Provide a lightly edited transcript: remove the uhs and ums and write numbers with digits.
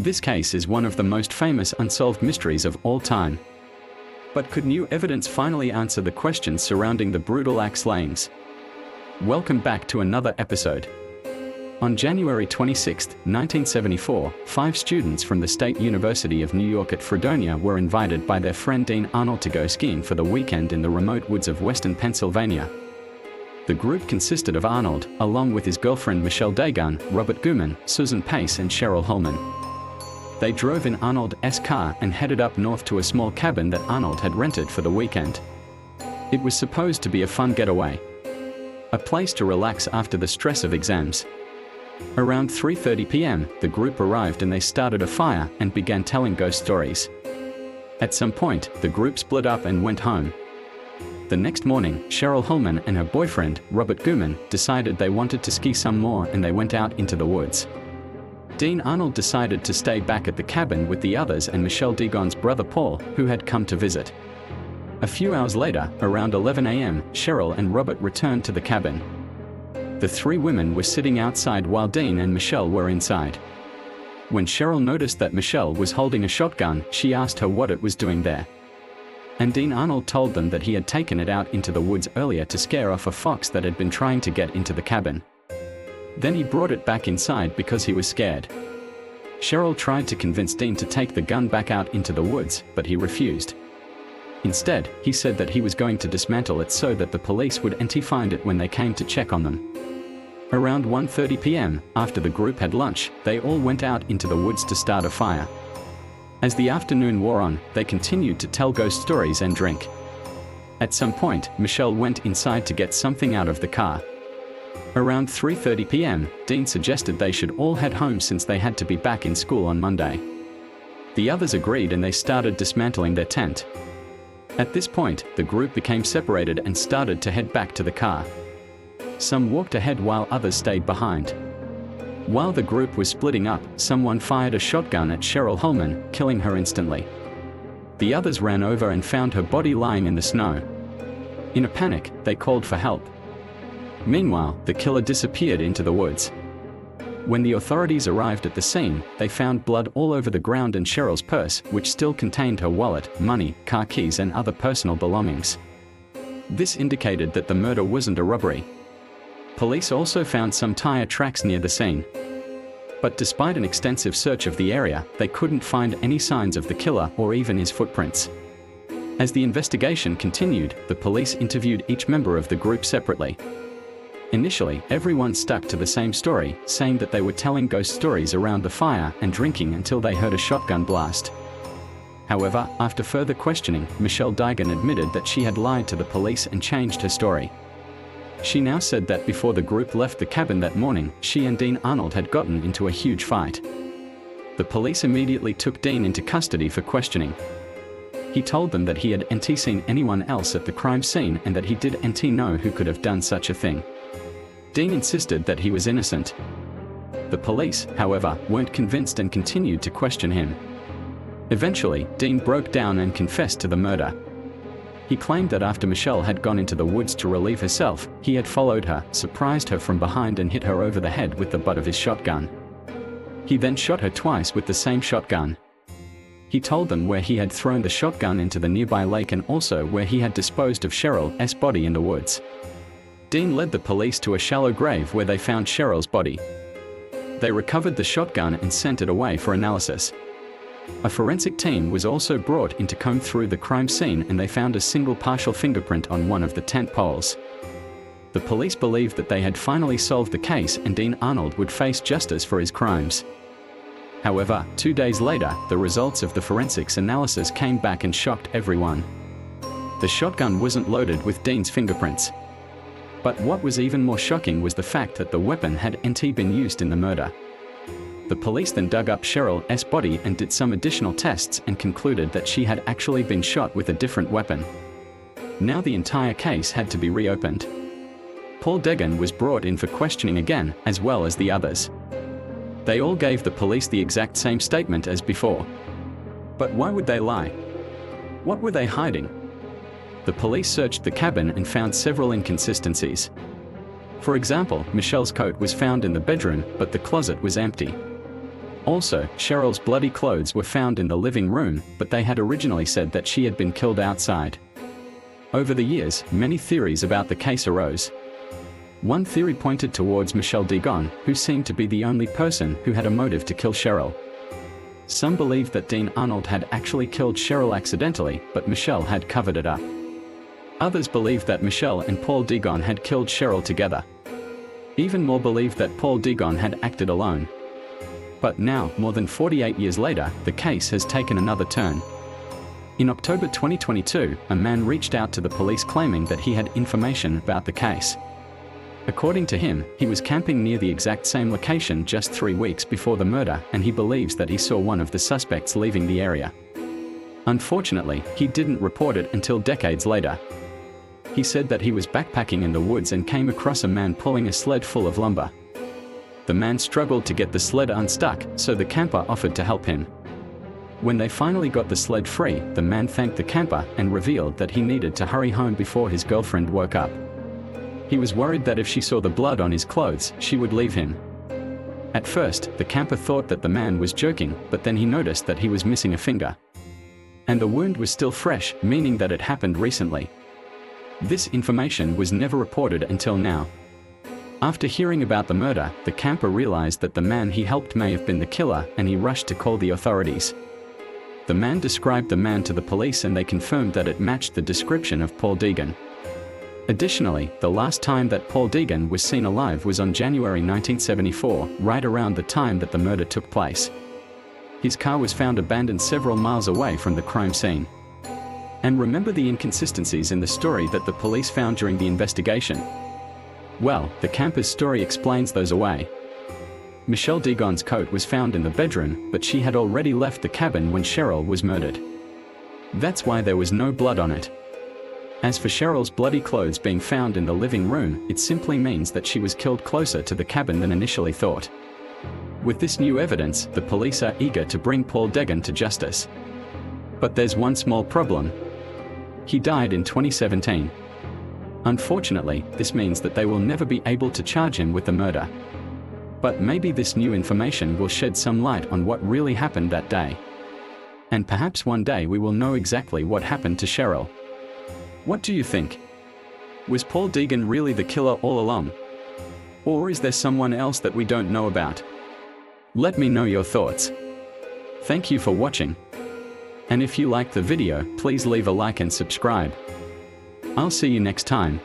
This case is one of the most famous unsolved mysteries of all time. But could new evidence finally answer the questions surrounding the brutal axe layings? Welcome back to another episode. On January 26, 1974, 5 students from the State University of New York at Fredonia were invited by their friend Dean Arnold to go skiing for the weekend in the remote woods of western Pennsylvania. The group consisted of Arnold, along with his girlfriend Michelle Dagon, Robert Guman, Susan Pace and Cheryl Holman. They drove in Arnold's car and headed up north to a small cabin that Arnold had rented for the weekend. It was supposed to be a fun getaway, a place to relax after the stress of exams. Around 3:30 p.m., the group arrived and they started a fire and began telling ghost stories. At some point, the group split up and went home. The next morning, Cheryl Holman and her boyfriend, Robert Guman, decided they wanted to ski some more and they went out into the woods. Dean Arnold decided to stay back at the cabin with the others and Michelle Dagon's brother Paul, who had come to visit. A few hours later, around 11 a.m., Cheryl and Robert returned to the cabin. The 3 women were sitting outside while Dean and Michelle were inside. When Cheryl noticed that Michelle was holding a shotgun, she asked her what it was doing there. And Dean Arnold told them that he had taken it out into the woods earlier to scare off a fox that had been trying to get into the cabin. Then he brought it back inside because he was scared. Cheryl tried to convince Dean to take the gun back out into the woods, but he refused. Instead, he said that he was going to dismantle it so that the police would find it when they came to check on them. Around 1:30 p.m., after the group had lunch, they all went out into the woods to start a fire. As the afternoon wore on, they continued to tell ghost stories and drink. At some point, Michelle went inside to get something out of the car. Around 3:30 p.m., Dean suggested they should all head home since they had to be back in school on Monday. The others agreed and they started dismantling their tent. At this point, the group became separated and started to head back to the car. Some walked ahead while others stayed behind. While the group was splitting up, someone fired a shotgun at Cheryl Holman, killing her instantly. The others ran over and found her body lying in the snow. In a panic, they called for help. Meanwhile, the killer disappeared into the woods. When the authorities arrived at the scene, they found blood all over the ground and Cheryl's purse, which still contained her wallet, money, car keys and other personal belongings. This indicated that the murder wasn't a robbery. Police also found some tire tracks near the scene. But despite an extensive search of the area, they couldn't find any signs of the killer or even his footprints. As the investigation continued, the police interviewed each member of the group separately. Initially, everyone stuck to the same story, saying that they were telling ghost stories around the fire and drinking until they heard a shotgun blast. However, after further questioning, Michelle Dagon admitted that she had lied to the police and changed her story. She now said that before the group left the cabin that morning, she and Dean Arnold had gotten into a huge fight. The police immediately took Dean into custody for questioning. He told them that he hadn't seen anyone else at the crime scene and that he didn't know who could have done such a thing. Dean insisted that he was innocent. The police, however, weren't convinced and continued to question him. Eventually, Dean broke down and confessed to the murder. He claimed that after Michelle had gone into the woods to relieve herself, he had followed her, surprised her from behind and hit her over the head with the butt of his shotgun. He then shot her twice with the same shotgun. He told them where he had thrown the shotgun into the nearby lake and also where he had disposed of Cheryl's body in the woods. Dean led the police to a shallow grave where they found Cheryl's body. They recovered the shotgun and sent it away for analysis. A forensic team was also brought in to comb through the crime scene and they found a single partial fingerprint on one of the tent poles. The police believed that they had finally solved the case and Dean Arnold would face justice for his crimes. However, 2 days later, the results of the forensics analysis came back and shocked everyone. The shotgun wasn't loaded with Dean's fingerprints. But what was even more shocking was the fact that the weapon hadn't been used in the murder. The police then dug up Cheryl's body and did some additional tests and concluded that she had actually been shot with a different weapon. Now the entire case had to be reopened. Paul Dagon was brought in for questioning again, as well as the others. They all gave the police the exact same statement as before. But why would they lie? What were they hiding? The police searched the cabin and found several inconsistencies. For example, Michelle's coat was found in the bedroom, but the closet was empty. Also, Cheryl's bloody clothes were found in the living room, but they had originally said that she had been killed outside. Over the years, many theories about the case arose. One theory pointed towards Michelle Degon, who seemed to be the only person who had a motive to kill Cheryl. Some believed that Dean Arnold had actually killed Cheryl accidentally, but Michelle had covered it up. Others believed that Michelle and Paul Degon had killed Cheryl together. Even more believed that Paul Degon had acted alone. But now, more than 48 years later, the case has taken another turn. In October 2022, a man reached out to the police claiming that he had information about the case. According to him, he was camping near the exact same location just 3 weeks before the murder, and he believes that he saw one of the suspects leaving the area. Unfortunately, he didn't report it until decades later. He said that he was backpacking in the woods and came across a man pulling a sled full of lumber. The man struggled to get the sled unstuck, so the camper offered to help him. When they finally got the sled free, the man thanked the camper and revealed that he needed to hurry home before his girlfriend woke up. He was worried that if she saw the blood on his clothes, she would leave him. At first, the camper thought that the man was joking, but then he noticed that he was missing a finger. And the wound was still fresh, meaning that it happened recently. This information was never reported until now. After hearing about the murder, the camper realized that the man he helped may have been the killer, and he rushed to call the authorities. The man described the man to the police and they confirmed that it matched the description of Paul Degon. Additionally, the last time that Paul Degon was seen alive was on January 1974, right around the time that the murder took place. His car was found abandoned several miles away from the crime scene. And remember the inconsistencies in the story that the police found during the investigation? Well, the camper's story explains those away. Michelle Degon's coat was found in the bedroom, but she had already left the cabin when Cheryl was murdered. That's why there was no blood on it. As for Cheryl's bloody clothes being found in the living room, it simply means that she was killed closer to the cabin than initially thought. With this new evidence, the police are eager to bring Paul Degon to justice. But there's one small problem. He died in 2017. Unfortunately, this means that they will never be able to charge him with the murder. But maybe this new information will shed some light on what really happened that day. And perhaps one day we will know exactly what happened to Cheryl. What do you think? Was Paul Degon really the killer all along? Or is there someone else that we don't know about? Let me know your thoughts. Thank you for watching. And if you liked the video, please leave a like and subscribe. I'll see you next time.